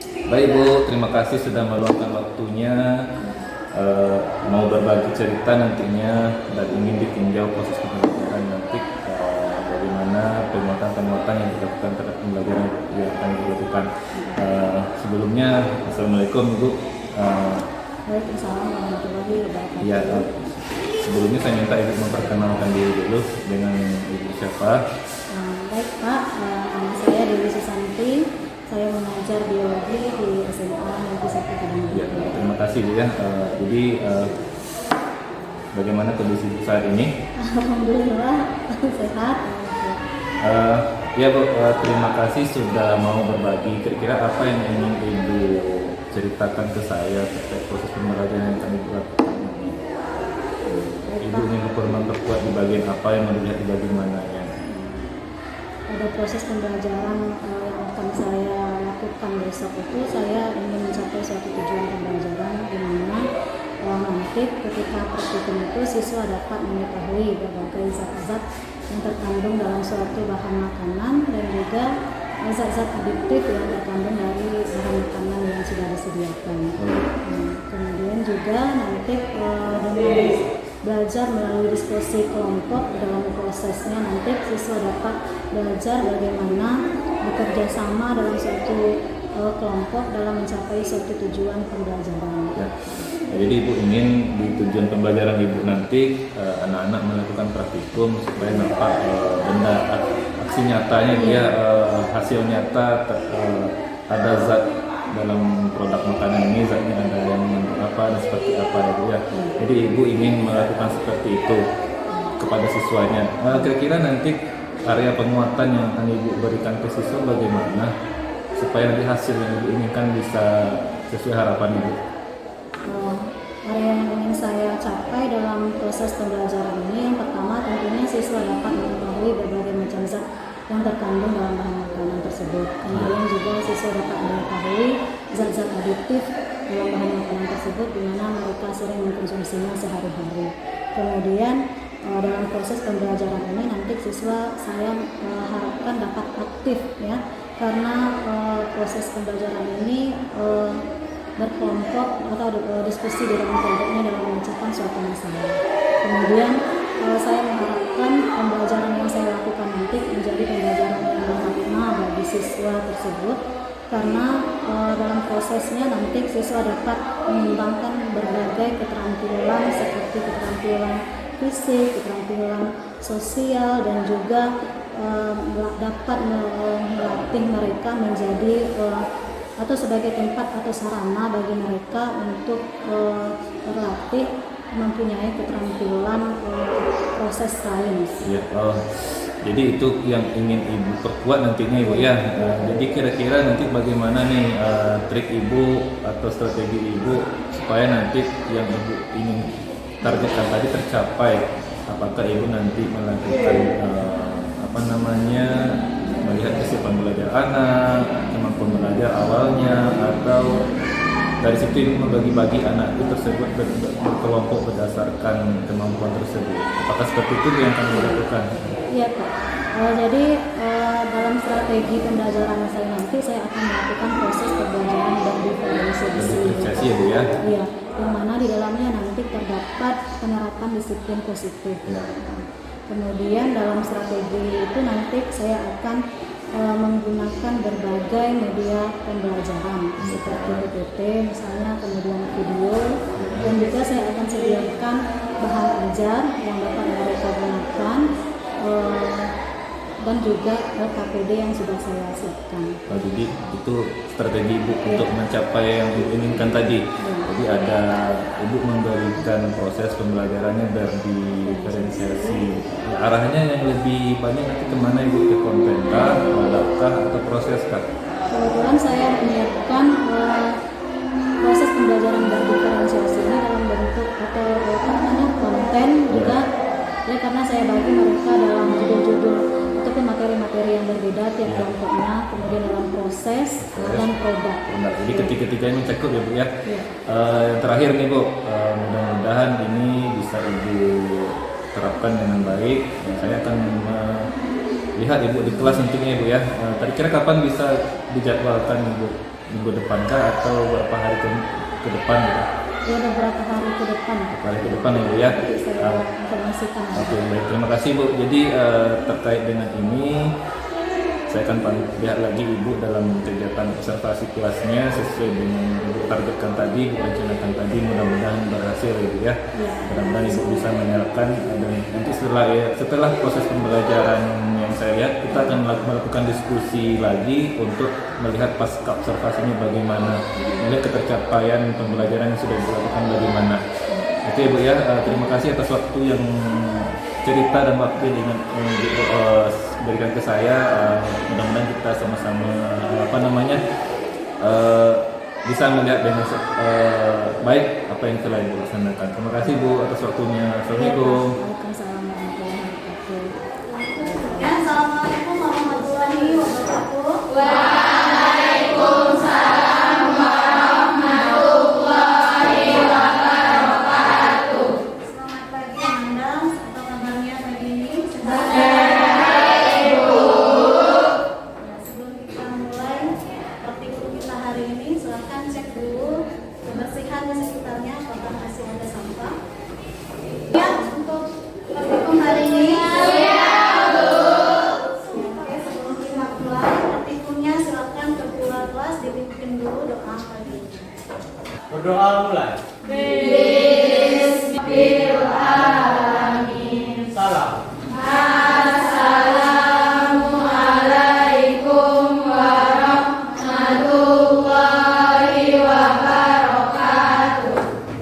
Baik Bu, terima kasih sudah meluangkan waktunya mau berbagi cerita nantinya dan ingin ditinjau proses pembelajaran nanti bagaimana penguatan-penguatan yang dilakukan terhadap pembelajaran yang akan dilakukan. Sebelumnya, Assalamualaikum Ibu. Waalaikumsalam warahmatullahi wabarakatuh. Ya, sebelumnya saya minta Ibu memperkenalkan diri dulu dengan Ibu siapa. Baik Pak, nama saya Dewi Susanti. Saya mengajar biologi di SMA Negeri 1 Kedung. Ya, terima kasih Bu ya. Jadi bagaimana kondisi saat ini? Alhamdulillah sehat. Ya Bu, terima kasih sudah mau berbagi. Kira-kira apa yang ingin Ibu ceritakan ke saya terkait proses pembelajaran yang kami lakukan ini? Ibu ingin memperkuat di bagian apa yang mau dilihat di bagian mana ya? Pada proses pembelajaran yang akan saya lakukan besok itu, saya ingin mencapai suatu tujuan pembelajaran di mana nanti ketika praktikum itu siswa dapat mengetahui berbagai zat-zat yang terkandung dalam suatu bahan makanan dan juga zat-zat adiktif yang terkandung dari bahan makanan yang sudah disediakan. Kemudian juga nanti dengan belajar melalui diskusi kelompok dalam prosesnya nanti siswa dapat belajar bagaimana bekerja sama dalam suatu kelompok dalam mencapai suatu tujuan pembelajaran. Ya. Jadi Ibu ingin di tujuan pembelajaran Ibu nanti anak-anak melakukan praktikum supaya nampak benda aksi nyatanya dia hasil nyata ada zat dalam produk makanan ini, zatnya ada yang apa dan seperti apa ya Bu ya. Jadi Ibu ingin melakukan seperti itu kepada siswanya. Kira-kira nanti area penguatan yang akan Ibu berikan ke siswa bagaimana supaya nanti hasil yang Ibu inginkan bisa sesuai harapan Ibu? Area yang ingin saya capai dalam proses pembelajaran ini, yang pertama tentunya siswa dapat mengetahui berbagai macam zat yang terkandung dalam bahan makanan tersebut. Kemudian juga siswa dapat mengetahui zat-zat adiktif dalam bahan makanan tersebut di mana mereka sering mengkonsumsinya sehari-hari. Kemudian dalam proses pembelajaran ini nanti siswa saya harapkan dapat aktif ya, karena proses pembelajaran ini berkelompok atau diskusi di dalam kelompoknya dalam memecahkan suatu masalah. Kemudian saya mengharapkan pembelajaran yang saya lakukan nanti menjadi pembelajaran yang bermakna bagi siswa tersebut, karena dalam prosesnya nanti siswa dapat mengembangkan berbagai keterampilan seperti keterampilan fisik, keterampilan sosial, dan juga dapat melatih mereka menjadi atau sebagai tempat atau sarana bagi mereka untuk berlatih mempunyai keterampilan proses sains. Ya, jadi itu yang ingin Ibu perkuat nantinya Ibu ya. Jadi kira-kira nanti bagaimana nih trik Ibu atau strategi Ibu supaya nanti yang Ibu ingin targetkan tadi tercapai? Apakah Ibu nanti melakukan melihat kesiapan belajar anak, kemampuan belajar awalnya, atau dari situ Ibu membagi-bagi anak itu tersebut berkelompok berdasarkan kemampuan tersebut? Apakah seperti itu yang akan dilakukan? Iya Pak. Jadi dalam strategi pembelajaran saya nanti saya akan melakukan proses pembelajaran dan diferensiasi ya Bu ya. Iya, yang mana di dalamnya nanti terdapat penerapan disiplin positif. Ya. Kemudian dalam strategi itu nanti saya akan menggunakan berbagai media pembelajaran seperti PPT misalnya, kemudian video, dan juga saya akan sediakan bahan ajar yang dapat mereka gunakan dan juga KPD yang sudah saya siapkan. Jadi itu strategi Ibu untuk mencapai yang Ibu inginkan tadi. Jadi ada Ibu memberikan proses pembelajarannya dari diferensiasi. Arahnya yang lebih banyak nanti kemana Ibu? Ke konten kah, produk atau proses kah? Kebetulan saya menyiapkan proses pembelajaran berdiferensiasi ini dalam bentuk atau konten juga ya, karena saya bagi mereka dalam judul-judul ataupun materi-materi yang berbeda tiap kelompoknya, kemudian dalam proses dan produk. Nah, jadi ketiga-tiga ini mencakup ya Bu ya. Yang terakhir nih Bu, mudah-mudahan ini bisa Ibu terapkan dengan baik. Saya akan lihat Ibu di kelas nantinya Ibu ya. Kira-kira kapan bisa dijadwalkan Ibu minggu depan kah atau berapa hari ke depan gitu? Ya beberapa hari ke depan. Beberapa hari ke depan ya Bu ya. Nanti saya informasikan. Oke, baik, terima kasih Bu. Jadi terkait dengan ini saya akan lihat lagi Ibu dalam kegiatan observasi kelasnya sesuai dengan Ibu targetkan tadi, Ibu rencanakan tadi, mudah-mudahan berhasil Ibu ya. Mudah-mudahan Ibu bisa menyalakan dan nanti setelah proses pembelajaran yang saya lihat, kita akan melakukan diskusi lagi untuk melihat pasca observasinya bagaimana, melihat ketercapaian pembelajaran yang sudah dilakukan bagaimana. Oke Ibu ya, terima kasih atas waktu yang cerita dan waktu dengan berikan ke saya. Mudah-mudahan kita sama-sama bisa melihat dengan baik apa yang telah Ibu laksanakan. Terima kasih Bu atas waktunya. Assalamualaikum. Waalaikumsalam warahmatullahi wabarakatuh. Ya, assalamualaikum warahmatullahi wabarakatuh. Selamat pagi Anda, apa kabarnya pagi ini? Ya, sebelum kita mulai praktikum kita hari ini, silakan cek dulu kebersihan di sekitarnya, apakah masih ada sampah. Ya, untuk praktikum hari ini. Oke, sebelum kita mulai praktikumnya, silakan ketua kelas dipimpin dulu doa pagi. Berdoa mulai. Salam.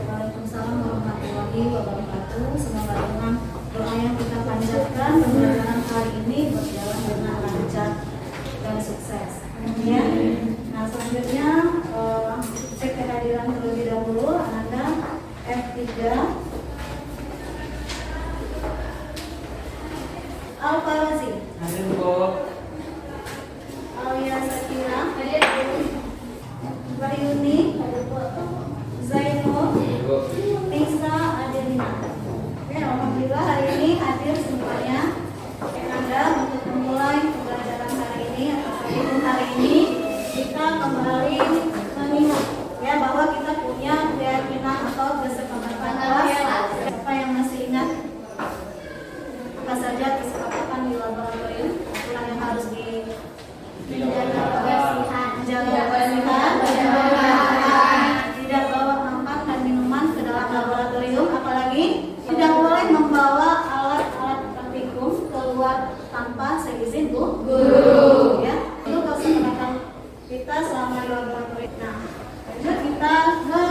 Waalaikumsalam warahmatullahi wabarakatuh. Semoga dengan doa yang kita panjatkan pembelajaran kali ini berjalan dengan lancar dan sukses. Ya. Nah, selanjutnya cek kehadiran terlebih dahulu. Anda F3 Al-Farazi, Hadir Bu. Alia Sakira, Bayuni, Zainul, Nisa, Adelina. Oke, alhamdulillah hari ini hadir semuanya. Anda untuk memulai pembelajaran hari ini atau praktikum hari ini kita kembali mengingat ya bahwa kita punya keyakinan atau kesepakatan kelas. Siapa yang masih ingat apa saja kesepakatan di laboratorium aturan yang harus menjaga kebersihan, tidak bawa makan dan minuman ke dalam laboratorium, apalagi tidak boleh membawa alat-alat praktikum keluar tanpa seizin guru. Ya, itu kesepakatan kita selama di laboratorium. Nah, lanjut kita ke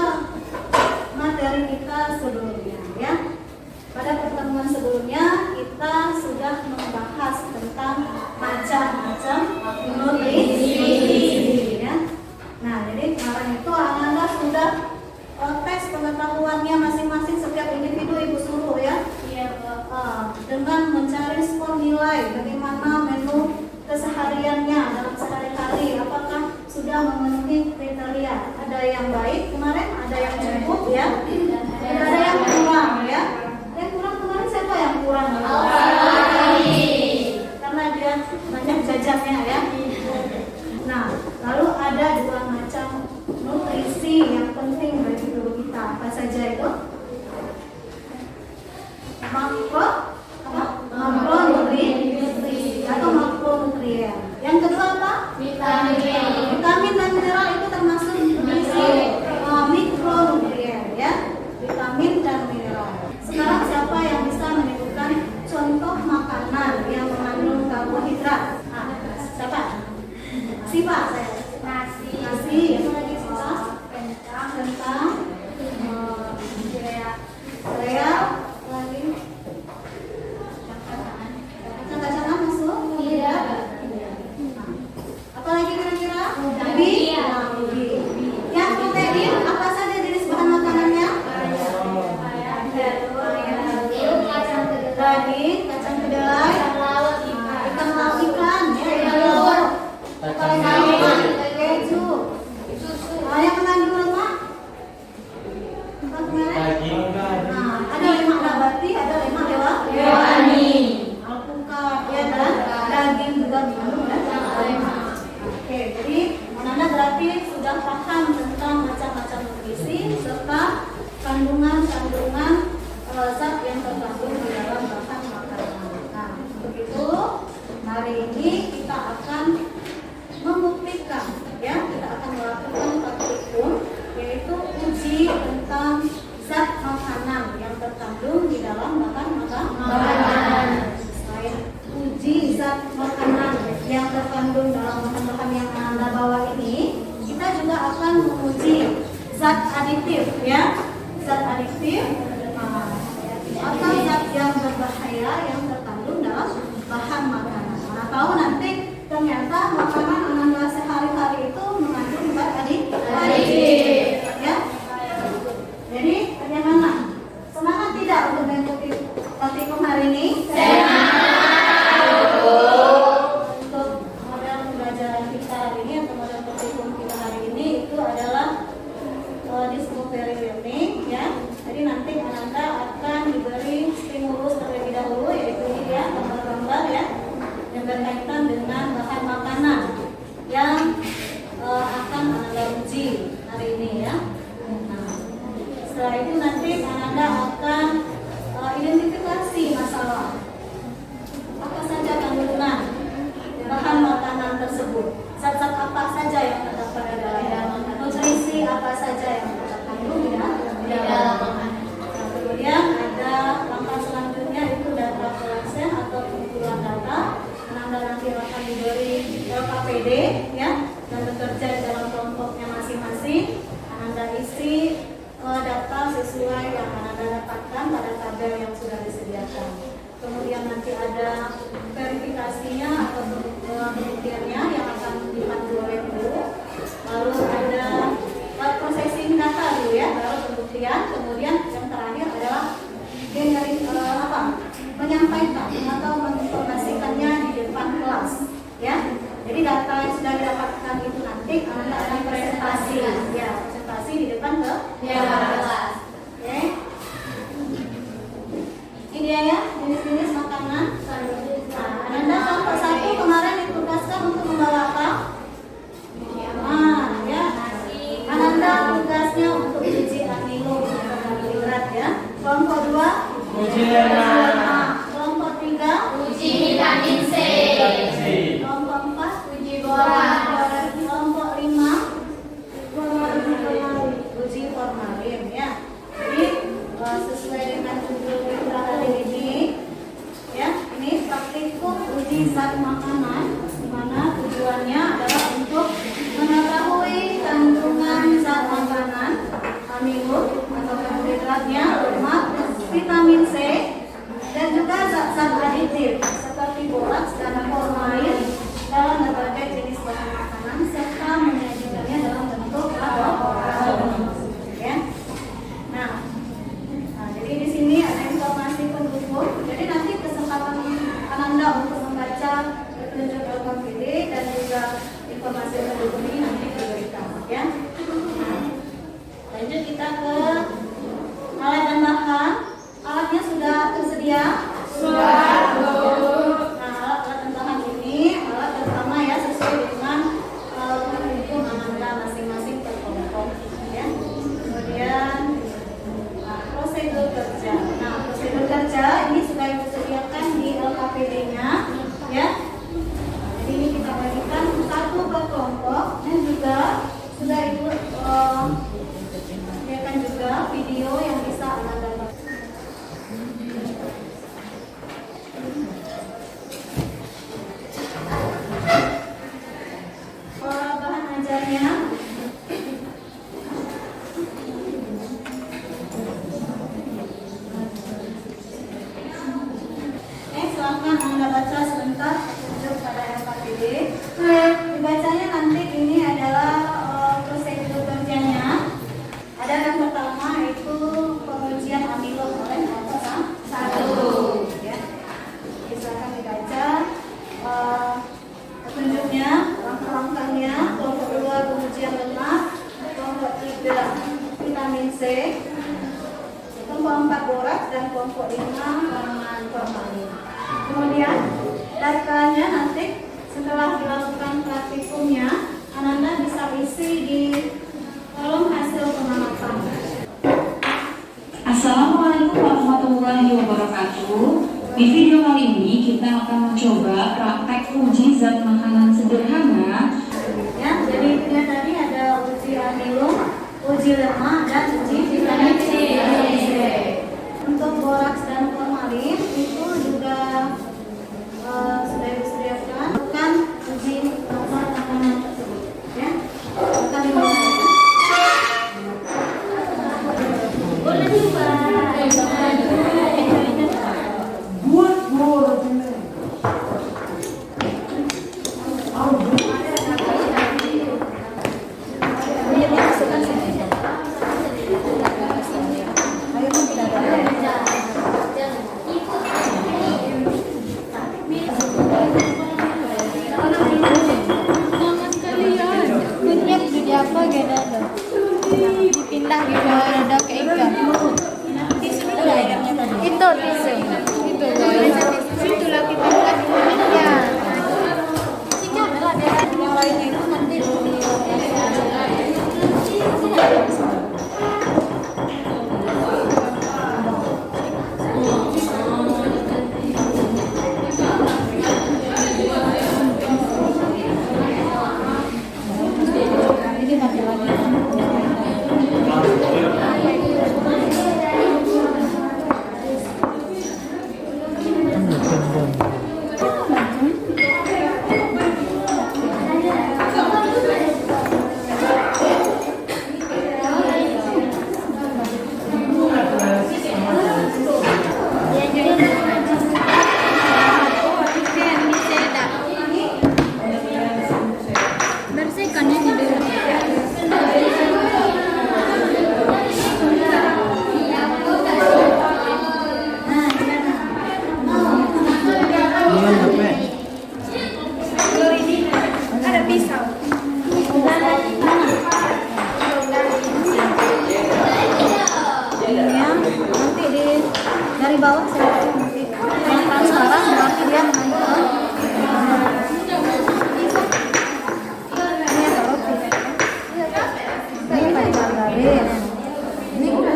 materi kita sebelumnya ya. Pada pertemuan sebelumnya kita sudah membahas tentang macam-macam nutrisi ya. Nah, jadi kemarin itu anak-anak sudah tes pengetahuannya masing-masing setiap individu Ibu suruh ya. Dengan mencari skor nilai bagaimana menu kesehariannya dalam sehari-hari, apakah sudah memenuhi kriteria. Ada yang baik kemarin, ada yang cukup ya, ada yang kurang ya. Yang kurang kemarin siapa yang kurang? Karena dia banyak jajannya ya. Nah, lalu ada dua macam nutrisi yang penting bagi tubuh kita. Apa saja itu? Makronutrien atau makronutrien. Yang kedua apa? Vitamin dan mineral itu termasuk nutrisi mikronutrien ya. Vitamin dan mineral. Sekarang siapa yang bisa menyebutkan contoh makanan yang mengandung karbohidrat? Siapa? Siapa? Nasi. Yang lagi siapa? Kentang. Sereal. Lagi. Kacang-kacangan masuk? Tidak. Apalagi kira-kira? Ubi. Yang protein apa saja jenis bahan makanannya? Daging, kacang kedelai, ikan laut, ikan, telur, keju, yang mengandung lemak, nah, ada lemak nabati, ada lemak hewani, alpukat, ya dan daging juga mengandung lemak. Oke, jadi Nana berarti sudah uji tentang zat makanan yang terkandung di dalam bahan makanan. Selain uji zat makanan yang terkandung dalam bahan-bahan yang Anda bawa ini, kita juga akan menguji zat aditif, ya, zat aditif atau zat yang berbahaya yang terkandung dalam bahan makanan. Mana tahu nanti ternyata makanan Anda sehari-hari itu mengandung zat aditif, ya. Jadi bagaimana? Semangat tidak untuk mengikuti praktikum hari ini? Untuk model pembelajaran kita hari ini atau model praktikum kita hari ini itu adalah discovery learning, ya. Jadi nanti Ananda akan diberi stimulus terlebih dahulu, yaitu ini ya, gambar-gambar ya, yang berkaitan dengan bahan makanan yang akan Ananda uji hari ini ya. Nah, setelah itu nanti Ananda akan identifikasi masalah apa saja kandungan bahan makanan tersebut, zat-zat apa saja yang terdapat di dalam, nutrisi apa saja yang terkandung di dalam makanan. Nah, kemudian ada langkah selanjutnya itu data collection atau pengumpulan data. Anda nanti akan diberi LKPD ya, dan bekerja di dalam kelompoknya masing-masing. Anda isi data sesuai yang Anda dapatkan pada tabel yang sudah disediakan. Kemudian nanti ada verifikasinya atau pembuktiannya yang akan dipandu oleh guru. Lalu ada processing data dulu ya, baru pembuktian. Kemudian yang terakhir adalah menyampaikan atau menginformasikannya di depan kelas ya. Jadi data yang sudah didapatkan itu nanti Anda akan presentasi ya, presentasi di depan kelas. Oke. Ini dia ya, jenis-jenis makanan. Nah, Anda kelompok 1 kemarin ditugaskan untuk membawa apa? Ya. Ananda tugasnya untuk uji amino hidrat ya. Kelompok 2 uji lemak. Kelompok 3 uji vitamin C. Kelompok 4 uji borax. Kelompok 5 uji formalin ya. Jadi sesuai dengan judul kita hari ini ya, ini praktikum uji zat makanan, di mana tujuannya adalah untuk mengetahui kandungan zat makanan, amino atau karbohidratnya, lemak, vitamin C, dan juga zat-zat aditif seperti boraks dan formalin dalam berbagai jenis bahan makanan serta menyajikannya dalam bentuk ya. Nah, jadi di sini ada informasi pendukung. Jadi nanti kesempatan Ananda untuk membaca petunjuk LKPD dan juga informasi pendukung ini nanti diberikan ya. Nah, lanjut kita ke alat dan bahan. Alatnya sudah tersedia? Sudah. Nah, alat dan bahan ini alat pertama ya, sesuai dengan pendukung Ananda masing-masing per kelompok ya. Kemudian prosedur kerja. Nah, prosedur kerja ini sudah disediakan di LKPD-nya ya. Jadi ini kita bagikan satu per kelompok dan juga sudah disediakan juga video yang bisa Anda dapat. Bahan ajarnya silakan Anda baca sebentar petunjuk pada LKPD. Dibacanya nanti ini adalah prosedur kerjanya. Ada yang pertama itu pengujian amilo oleh kelompok 1 ya. Silakan dibaca petunjuknya, langkah-langkahnya. Kelompok 2 pengujian lemak, kelompok 3 vitamin C, kelompok 4 boraks, dan kelompok 5 kandungan formalin. Kemudian datanya nanti setelah dilakukan praktikumnya, Ananda bisa isi di kolom hasil pengamatan. Assalamualaikum warahmatullahi wabarakatuh. Di video kali ini kita akan mencoba praktek uji zat makanan sederhana. Ya, jadi dia tadi ada uji amilo, uji uji lemah dan uji vitamin C. Untuk boraks dan formalin itu juga sudah disediakan. Bukan uji nomor makanan tersebut, ya. Akan dimulai. Boleh juga. Dipindah gitu ada ke ikan. Itu tisu. Itu itulah kita buat ya. Sehingga adalah yang lainnya itu nanti bersihkannya dulu. Ada pisau. Nanti dari bawah saya nanti yang transparan berarti dia mengandung ini ada roti. Ini pakai margarin. Ini gula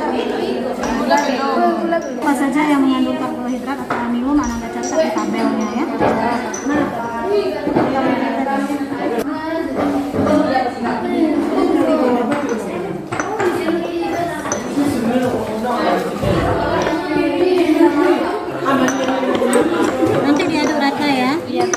apa saja yang mengandung karbohidrat atau amino mana nggak catat di tabelnya ya. Nanti diaduk rata ya. Iya.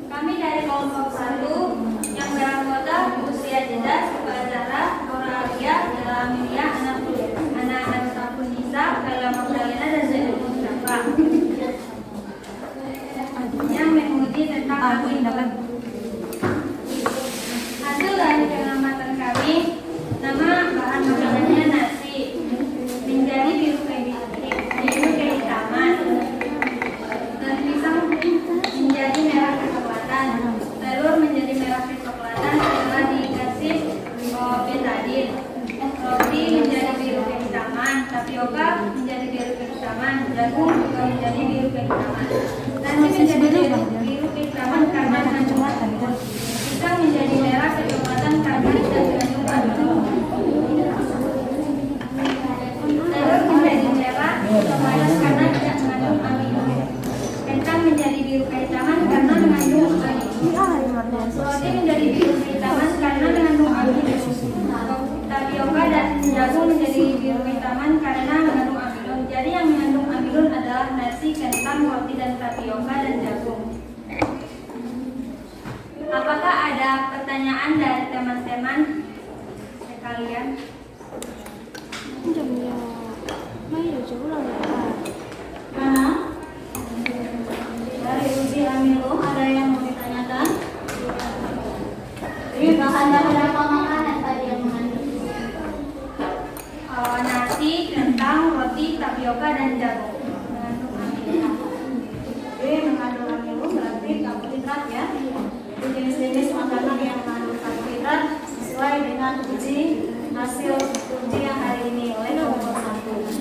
Kami dari kelompok 1 yang beranggota usia jeda Subhazara, Noralia, Dalamilia, anak-anak Sabun Nisa, Kala Magdalena dan Zainul Mustafa yang menguji tentang karbohidrat. Hasil dari pengamatan kami, nama bahan makanannya nasi menjadi biru kehitaman dan pisang menjadi merah kecoklatan, telur menjadi merah kecoklatan setelah dikasih betadin, roti menjadi biru kehitaman, tapioka menjadi biru kehitaman, jagung juga menjadi biru kehitaman. Nasi menjadi biru kehitaman karena mengandung pisang menjadi merah kecoklatan karena tidak mengandung aluminium. Telur menjadi merah kecoklatan karena tidak mengandung aluminium. Kentang menjadi biru kehitaman karena mengandung aluminium. Roti menjadi biru kehitaman karena mengandung aluminium. Tapioka dan jagung menjadi biru kehitaman karena mengandung amilon. Jadi yang mengandung amilon adalah nasi, kentang, roti, dan tapioka dan jagung. Apakah ada pertanyaan dari teman-teman sekalian? Mana? Dari uji amilo ada yang mau ditanyakan? Ini bahan-bahan apa makanan tadi yang mengandung? Nasi, kentang, roti, tapioka, dan jagung mengandung amilo. Jadi mengandung amilo berarti karbohidrat ya. Jenis-jenis makanan yang mengandung karbohidrat sesuai dengan uji hasil uji yang hari ini oleh kelompok 1.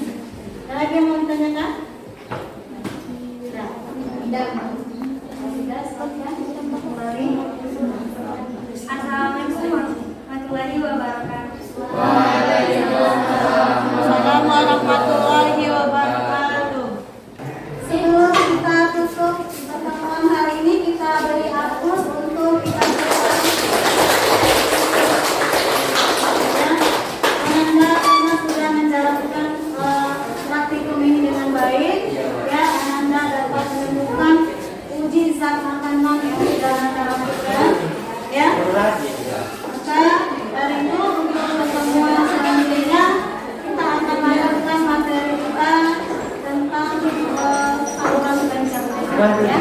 Ya.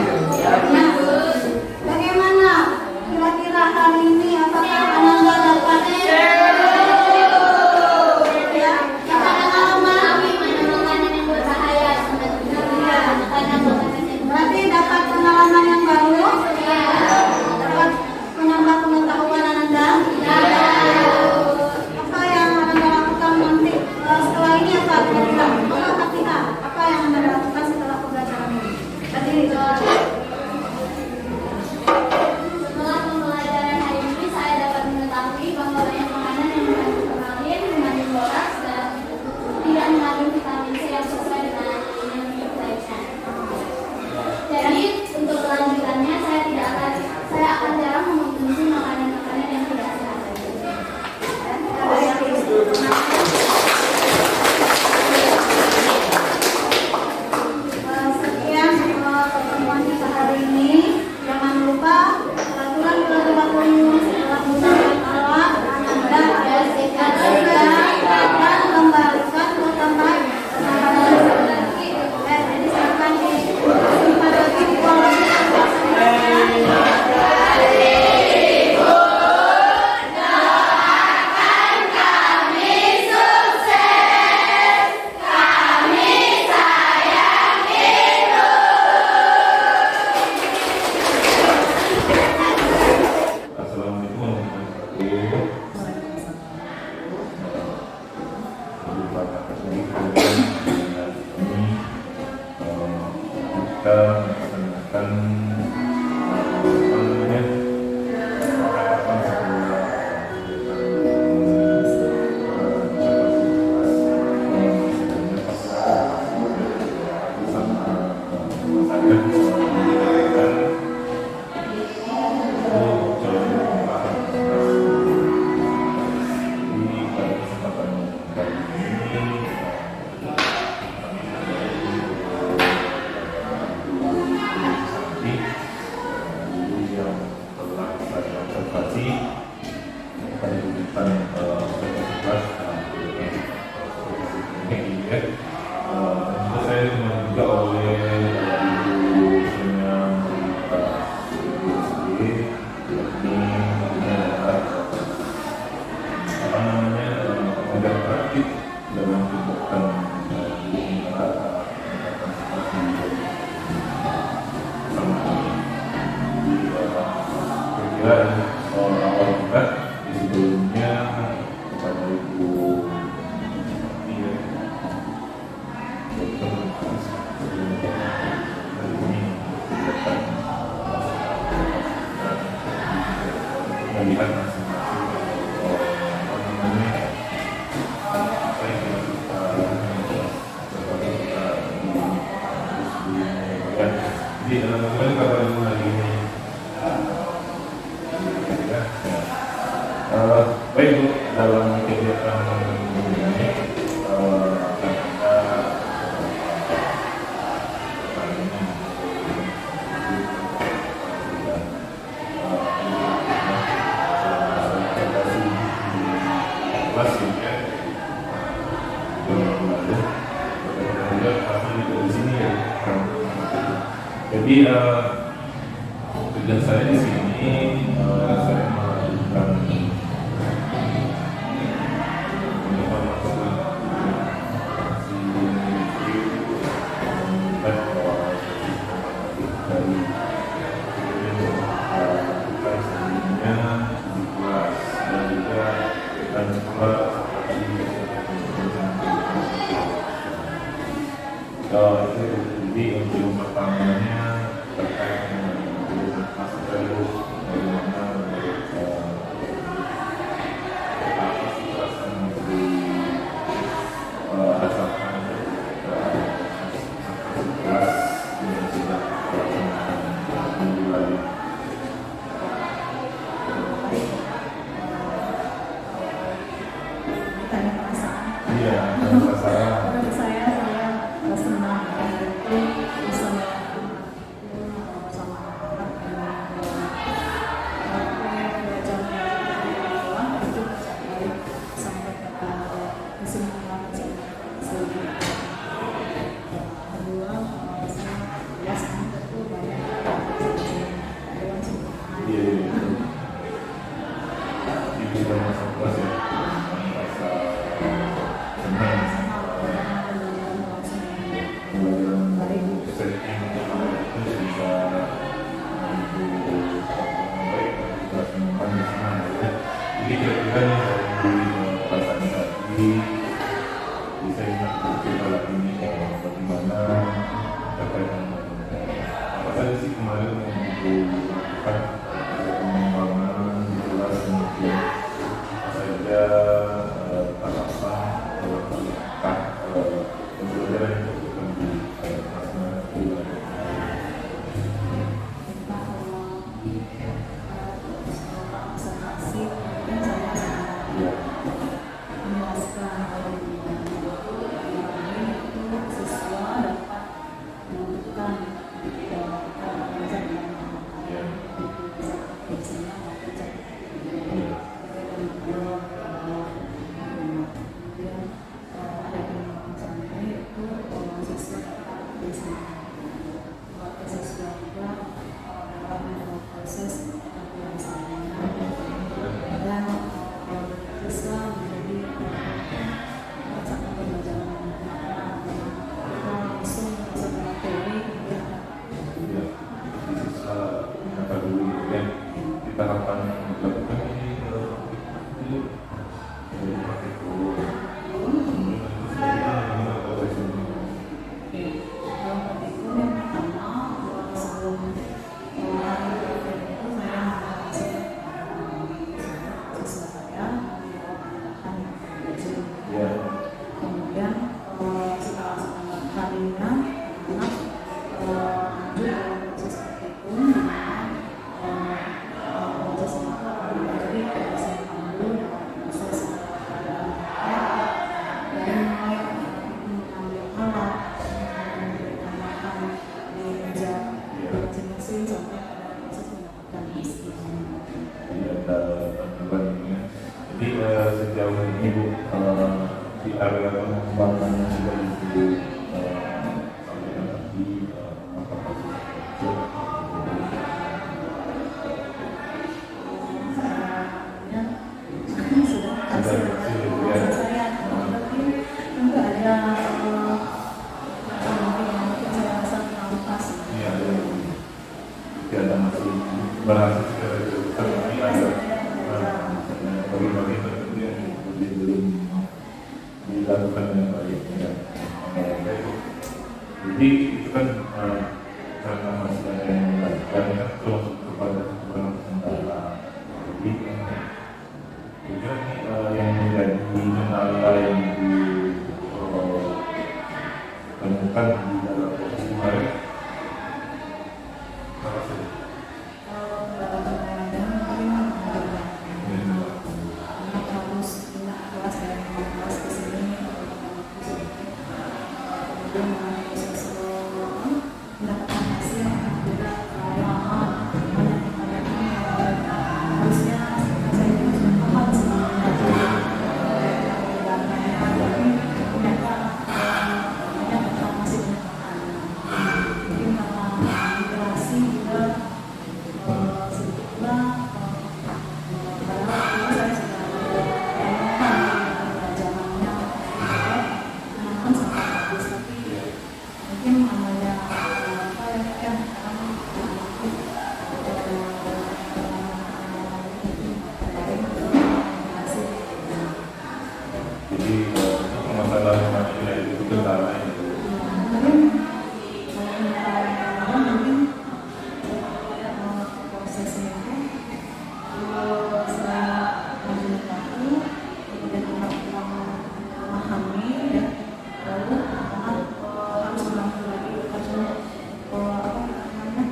Nah, bagaimana kira-kira hari ini apakah Ananda dapat ya? Berarti dapat pengalaman yang baru, dapat menambah pengetahuan Ananda. Apa yang Ananda lakukan nanti setelah ini apa kira-kira? Apa yang Anda lakukan setelah pembelajaran ini? Tadi Setelah pembelajaran hari ini, saya dapat mengetahui bahwa banyak makanan yang mengandung protein, mengandung borax, dan tidak mengandung vitamin C yang sesuai dengan yang diperlukan. Jadi untuk kelanjutannya saya akan jarang mengkonsumsi makanan-makanan yang tidak sehat. Sekian pertemuan kita hari ini. Jangan lupa peraturan perilaku setelah menggunakan alat Anda harus dijaga dan kembalikan ke tempat. Jadi silakan disimpan lagi di kolom. Assalamualaikum warahmatullahi wabarakatuh. Kita melaksanakan awal kita sebelumnya kepada Ibu melihat masing-masing apa yang kita jadi kembali kepada hari ini. Baik Bu, dalam kegiatan ini jadi tujuan saya di sini saya melakukan jadi untuk yang pertamanya terkait dengan masuk bagaimana apa sih perasaan dari asalkan kelas yang sudah mulai Tanya perasaan. iya perasaan Menurut saya senang itu bisa sama belajar itu sampai kepada kesimpulan kedua saya biasanya itu Jadi saya ingin kita lagi ini bagaimana terkait dengan apa saja sih kemarin yang dilakukan pengembangan jelas kemudian apa saja tahapan langkah pembelajaran yang dilakukan di kelasnya observasi mungkin saya menjelaskan itu siswa dapat menentukan biasanya waktu cek kemudian ada pengembangan sampai itu siswa biasanya waktu siswa juga dalam proses pembelajaran dan siswa menjadi satu pembelajaran langsung setelah teori kemudian bisa kata dulu yang kita akan melakukan ini kemudian setelah harinya anak lanjut dalam proses praktikum proses jadi proses dulu proses dari mulai mengambil alat memberikan makan di meja masing-masing sampai pada proses mendapatkan hasil. Jadi sejauh ini Bu di area pengembangannya juga itu sampai nanti apakah sudah hasil saya mungkin tentu ada mungkin saya rasa terlalu pas. ini ada masih berhasil tapi ada bagi-bagi tertentu yang belum dilakukan dengan baik ya. Jadi itu kan karena masih ada yang melakukan ya, terus kepada kendala. Jadi juga yang menjadi kendala yang ditemukan di dalam proses kemarin apa saja? Dalam penelitian mungkin anak harus pindah kelas dari kelas ke sini kemudian proses mendapatkan hasil juga lama banyak harusnya saya juga paham sebenarnya tapi ternyata banyak masih banyak mungkin karena migrasi juga sedikitlah padahal ini saya sudah pelajarannya kan sangat bagus tapi mungkin namanya apa ya sekarang Jadi masalah nilai itu kendala itu. mungkin prosesnya itu saya ambil waktu kemudian anak memahami ya lalu anak harus ulang lagi harus apa namanya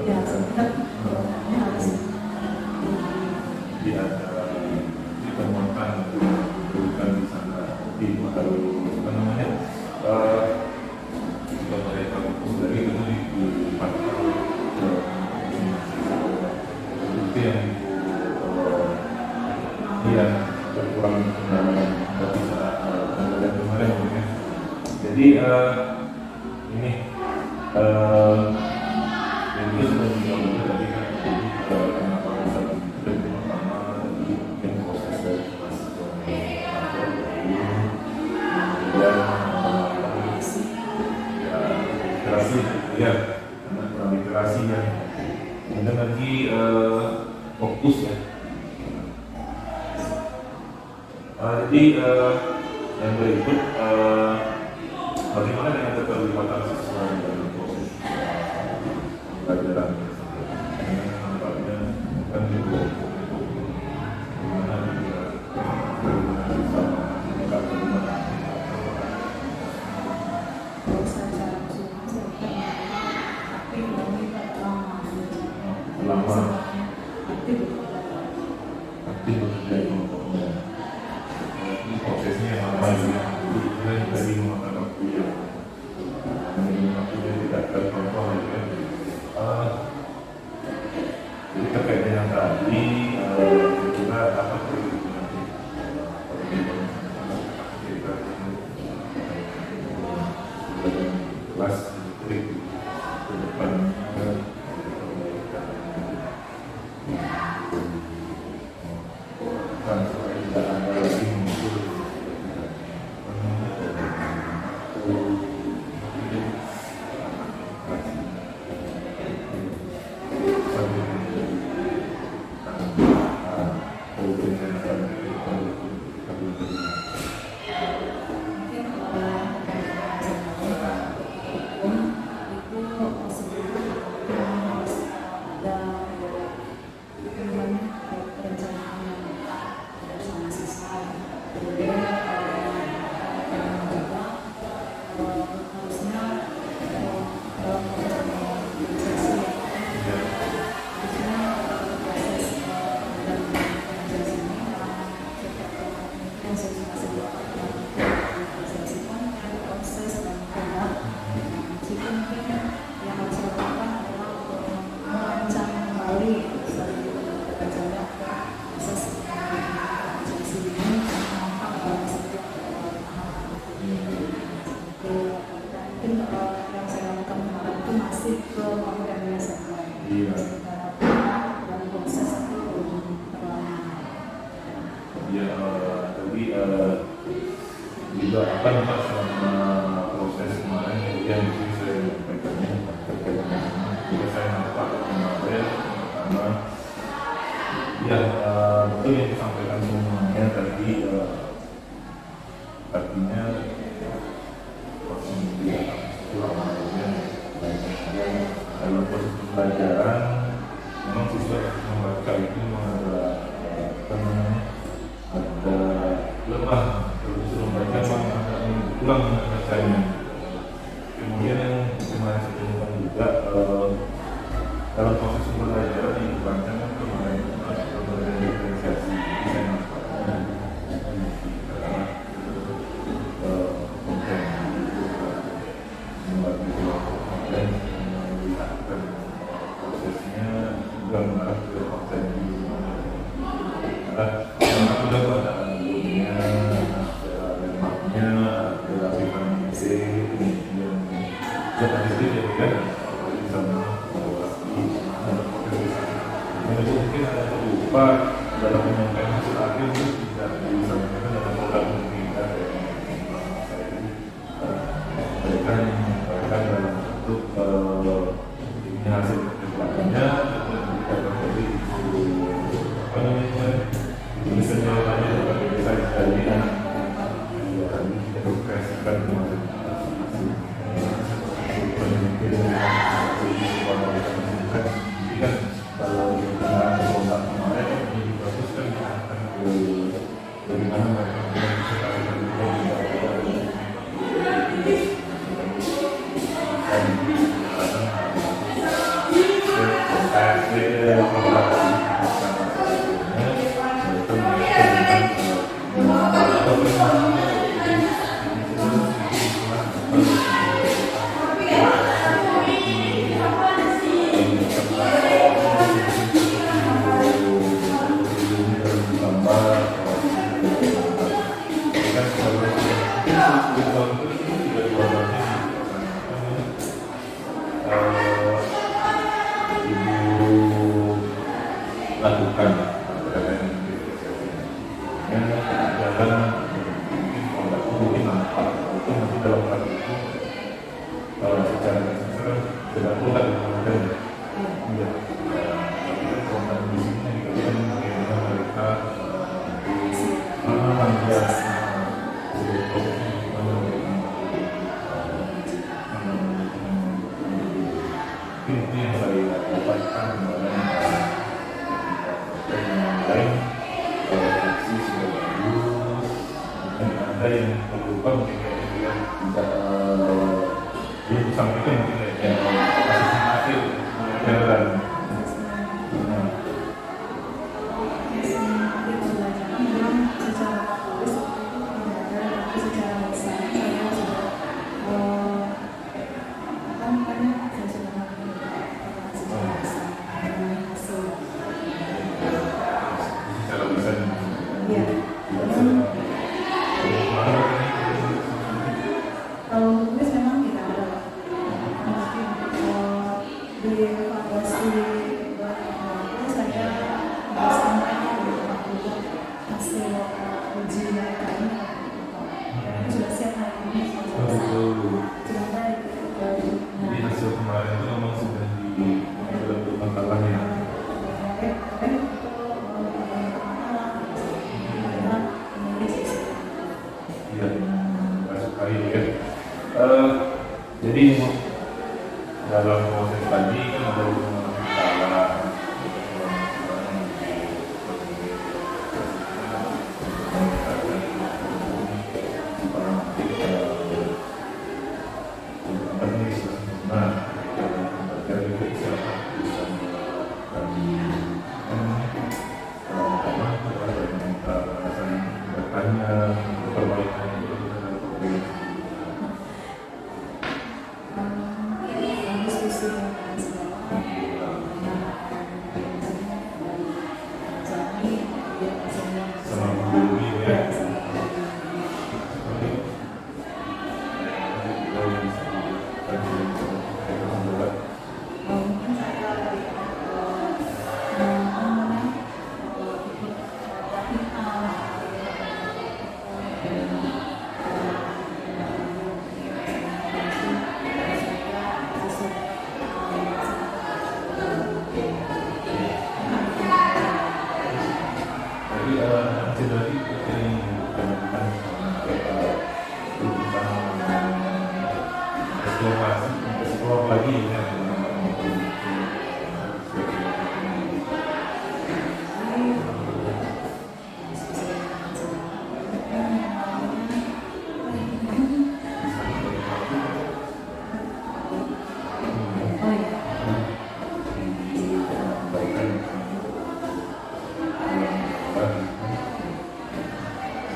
ya sebenarnya harus Di antara ditemukan bukan di sana di harus apa namanya jika mereka fokus dari itu dipantau itu yang yang berkurang kendala tapi saat pembelajaran kemarin mungkin jadi ini yang itu sudah dilakukan tadi kan jadi kenapa bisa pertama mungkin proses dari mahasiswa dan literasi ya karena kurang literasi ya kemudian lagi fokus ya Jadi yang berikut bagaimana dengan keterlibatan siswa dalam proses pelajaran? Nampaknya kan itu bagaimana juga bisa meningkatkan selama aktif bekerja di kelompoknya. Ini prosesnya lama ya, jadi dari memakan waktu ya, waktunya tidak terkontrol ya. Jadi terkait dengan tadi, kira apa kelas trik ke depan supaya tidak ada lagi muncul juga akan selama proses kemarin kemudian di sini saya menyampaikannya terkait dengan juga saya nampak kemarin karena yang betul yang disampaikan semuanya tadi artinya proses dalam proses pembelajaran memang siswa membaca itu ada lemah disuruh membaca memang ada kurang membacanya. Kemudian yang kemarin saya temukan juga dalam proses pembelajaran di depannya kan kemarin pembelajaran diferensiasi desain konten membuat konten melihatkan prosesnya juga mengarah ke konten yang sudah pada alumnya ada lemahnya ada vitamin C kemudian zat itu juga bisa mengawasi dan itu mungkin ada berupa dalam menyampaikan hasil akhir itu tidak disampaikan dalam program pendidikan mereka menyampaikan dalam bentuk ini hasil penelitiannya dan menjadi apa namanya tulisan jawabannya sebagai bisa dijadikan kita ekspresikan kemarin kan kalau dengan kontak kemarin ini bagus kan akan bagaimana mereka bisa lakukan mungkin nampak itu nanti dalam hal itu secara kesehatan tidak perlu dilakukan ya konten di sini juga bagaimana mereka ya. Jadi prosesnya gimana? Mungkin yang saya dapatkan kemarin yang lain aksi sudah bagus, dan ada yang terlupa mungkin ya tidak dia disampaikan mungkin ya kasusnya akhir beneran. Secara besar Kalau tulis memang tidak ada, tapi dievaluasi itu saya sampaikan juga hasil uji mereka ini dan sudah siap hari ini sudah baik. Jadi hasil kemarin itu memang sudah dilakukan kalahnya. Iya, masuk hari ya. Jadi dalam proses tadi kan ada salah. Lagi ya.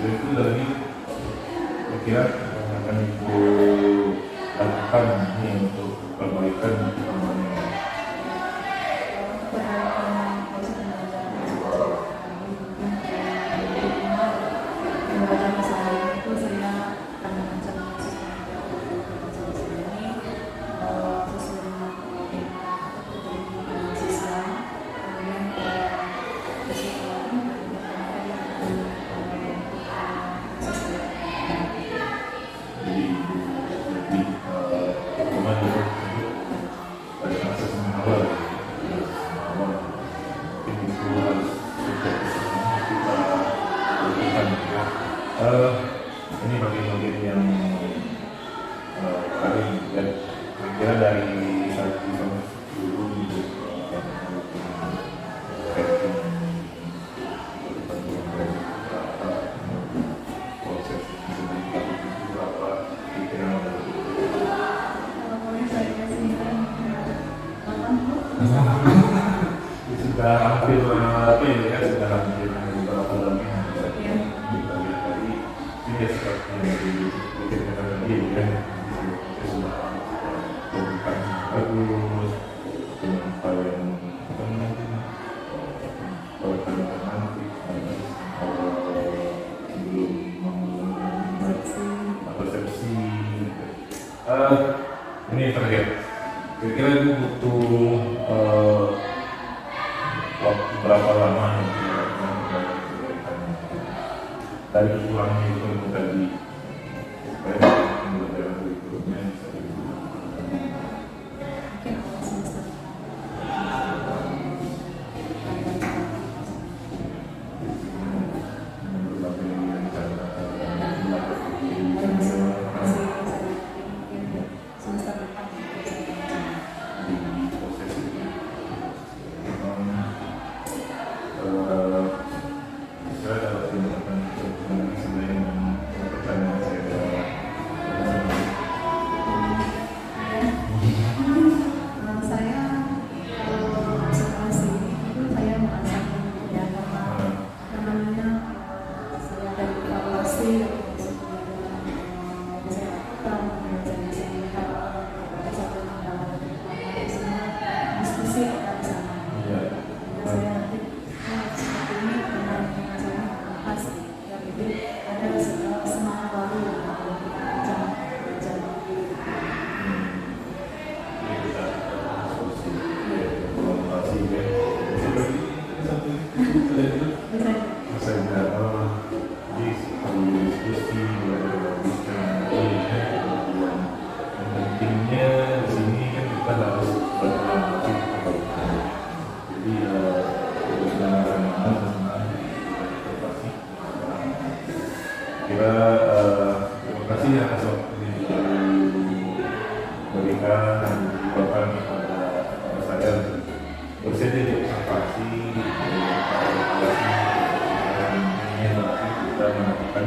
Itu dari kira akan ibu lakukan ini untuk perbaikan ini bagian-bagian yang paling dan kira dari 1 sampai 10 gitu. Proses berapa pikiran sudah hampir apa ya sudah hampir beberapa bulan kita lihat tadi ini seperti yang dipikirkan tadi kan sudah bukan bagus dengan hal yang kalau kalian nanti belum persepsi ini terakhir kira-kira itu butuh waktu berapa lama dari kurangnya itu tadi supaya pembelajaran berikutnya bisa berbagai rencana kira terima kasih atas waktu ini diberikan Bapak kepada saya bersedia diobservasi kita melakukan